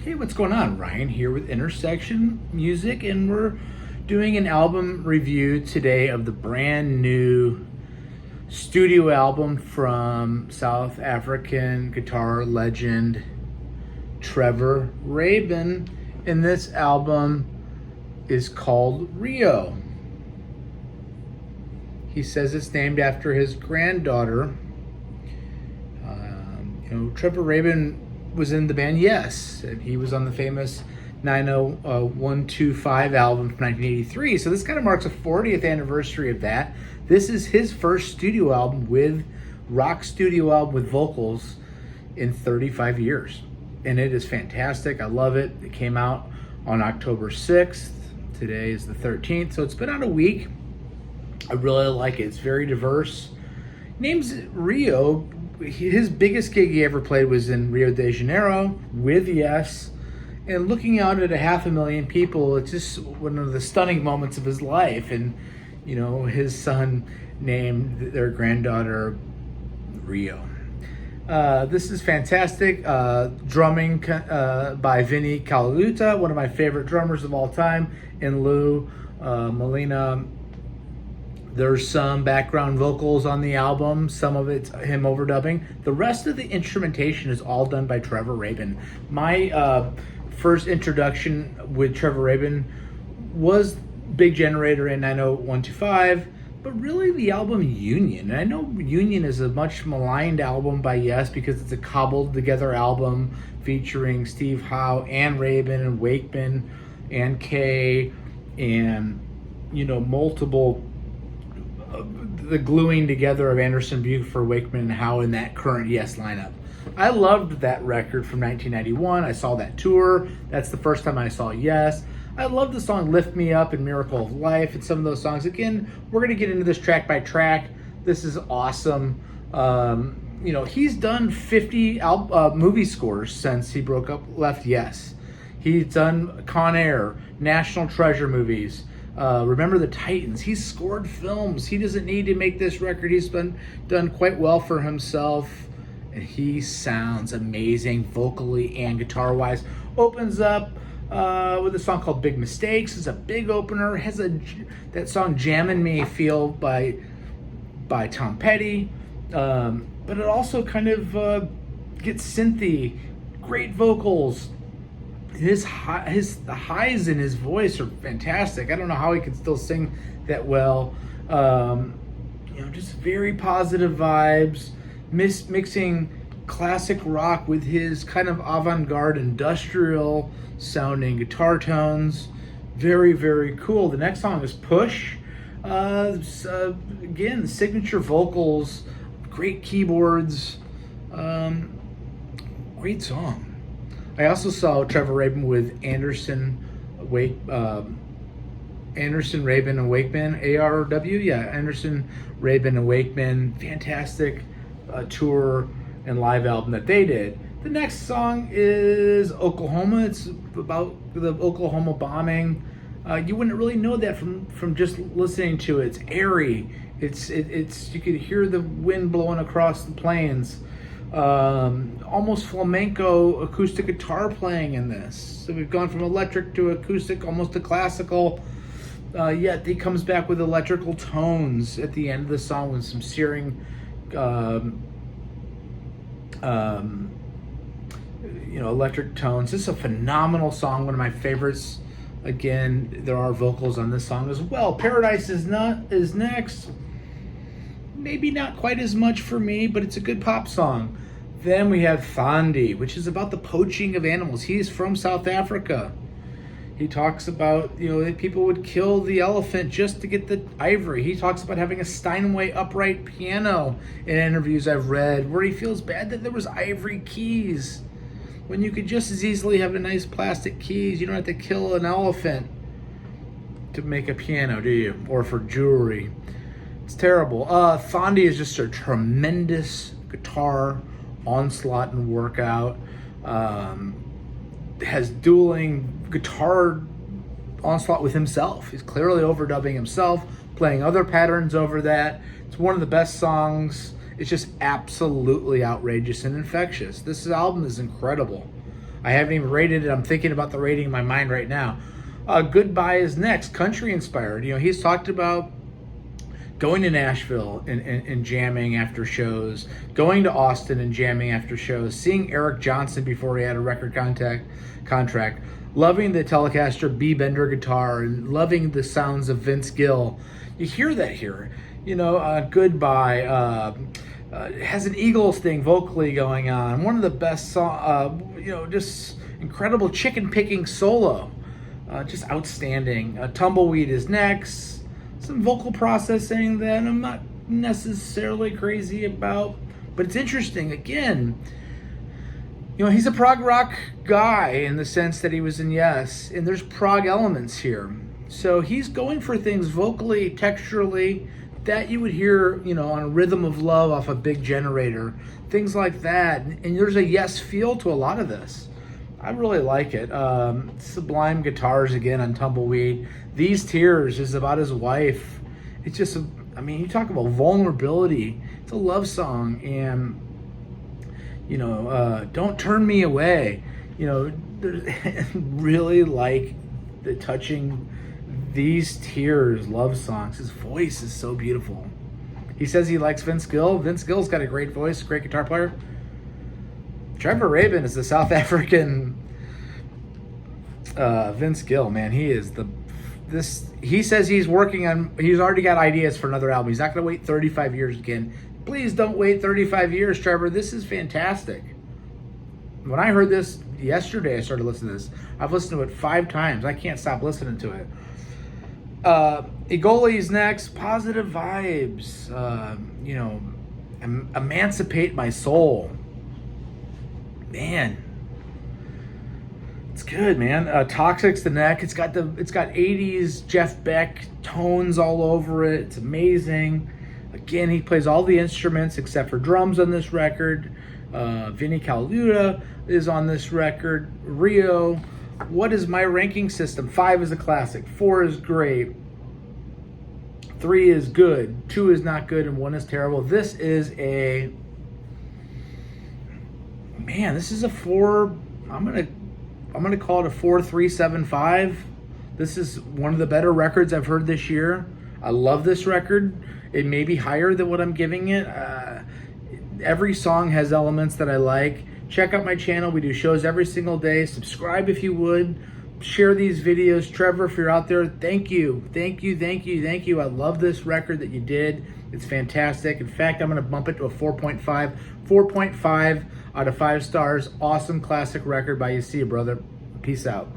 Hey, what's going on? Ryan here with Intersection Music, and we're doing an album review today of the brand new studio album from South African guitar legend Trevor Rabin. And this album is called Rio. He says it's named after his granddaughter. Trevor Rabin was in the band Yes, and he was on the famous 90125 album from 1983. So this kind of marks a 40th anniversary of that. This is his first studio album with vocals in 35 years. And it is fantastic. I love it. It came out on October 6th. Today is the 13th. So it's been out a week. I really like it. It's very diverse. Name's Rio. His biggest gig he ever played was in Rio de Janeiro with Yes. And looking out at 500,000 people, it's just one of the stunning moments of his life. And, his son named their granddaughter Rio. This is fantastic. Drumming by Vinny Colaiuta, one of my favorite drummers of all time, and Lou Molina. There's some background vocals on the album. Some of it's him overdubbing. The rest of the instrumentation is all done by Trevor Rabin. My first introduction with Trevor Rabin was Big Generator in 90125, but really the album Union. And I know Union is a much maligned album by Yes because it's a cobbled together album featuring Steve Howe and Rabin and Wakeman and Kay and, multiple the gluing together of Anderson, Buford, Wakeman, and Howe in that current Yes lineup. I loved that record from 1991. I saw that tour. That's the first time I saw Yes. I love the song Lift Me Up and Miracle of Life and some of those songs. Again, we're going to get into this track by track. This is awesome. He's done 50 movie scores since he left Yes. He's done Con Air, National Treasure movies, Remember the Titans. He's scored films. He doesn't need to make this record. He's been done quite well for himself. And he sounds amazing vocally and guitar-wise. Opens up with a song called Big Mistakes. It's a big opener. It has that song Jammin' Me feel by Tom Petty. But it also kind of gets synthy. Great vocals. The highs in his voice are fantastic. I don't know how he can still sing that well. Just very positive vibes. Mixing classic rock with his kind of avant-garde industrial sounding guitar tones. Very, very cool. The next song is Push. Again, signature vocals, great keyboards. Great song. I also saw Trevor Rabin with Anderson, Rabin, and Wakeman, ARW. Yeah, Anderson, Rabin, and Wakeman. Fantastic tour and live album that they did. The next song is Oklahoma. It's about the Oklahoma bombing. You wouldn't really know that from just listening to it. It's airy. It's you could hear the wind blowing across the plains. Almost flamenco acoustic guitar playing in this. So we've gone from electric to acoustic, almost to classical. Yet he comes back with electrical tones at the end of the song with some searing, electric tones. This is a phenomenal song, one of my favorites. Again, there are vocals on this song as well. Paradise is next. Maybe not quite as much for me, but it's a good pop song. Then we have Thandi, which is about the poaching of animals. He's from South Africa. He talks about, that people would kill the elephant just to get the ivory. He talks about having a Steinway upright piano in interviews I've read, where he feels bad that there was ivory keys, when you could just as easily have a nice plastic keys. You don't have to kill an elephant to make a piano, do you? Or for jewelry. It's terrible. Thandi is just a tremendous guitar onslaught and workout. Has dueling guitar onslaught with himself. He's clearly overdubbing himself, playing other patterns over that. It's one of the best songs. It's just absolutely outrageous and infectious. This album is incredible. I haven't even rated it. I'm thinking about the rating in my mind right now. Goodbye is next, country inspired. He's talked about going to Nashville and jamming after shows, going to Austin and jamming after shows, seeing Eric Johnson before he had a record contract, loving the Telecaster B Bender guitar, and loving the sounds of Vince Gill. You hear that here. Goodbye has an Eagles thing vocally going on. One of the best just incredible chicken picking solo. Just outstanding. Tumbleweed is next. Some vocal processing that I'm not necessarily crazy about, but it's interesting. Again, he's a prog rock guy in the sense that he was in Yes, and there's prog elements here. So he's going for things vocally, texturally, that you would hear, on a Rhythm of Love off a Big Generator, things like that. And there's a Yes feel to a lot of this. I really like it. Sublime guitars again on Tumbleweed. These Tears is about his wife. It's just, you talk about vulnerability. It's a love song. And, Don't Turn Me Away. Really like the touching These Tears love songs. His voice is so beautiful. He says he likes Vince Gill. Vince Gill's got a great voice, great guitar player. Trevor Rabin is the South African Vince Gill, man. He is he says he's already got ideas for another album. He's not going to wait 35 years again. Please don't wait 35 years, Trevor. This is fantastic. When I heard this yesterday, I started listening to this. I've listened to it 5 times. I can't stop listening to it. Egoli's next. Positive Vibes. Emancipate My Soul. Man, it's good, man. Toxic's the neck. It's got 80s Jeff Beck tones all over it. It's amazing. Again, he plays all the instruments except for drums on this record. Vinny Colaiuta is on this record. Rio. What is my ranking system? 5 is a classic. 4 is great. 3 is good. 2 is not good, and 1 is terrible. This is a this is a 4. I'm gonna call it a 4.375. This is one of the better records I've heard this year. I love this record. It may be higher than what I'm giving it. Every song has elements that I like. Check out my channel. We do shows every single day. Subscribe if you would. Share these videos. Trevor, if you're out there, thank you. I love this record that you did. It's fantastic. In fact, I'm going to bump it to a 4.5. 4.5 out of 5 stars. Awesome classic record by You See, brother. Peace out.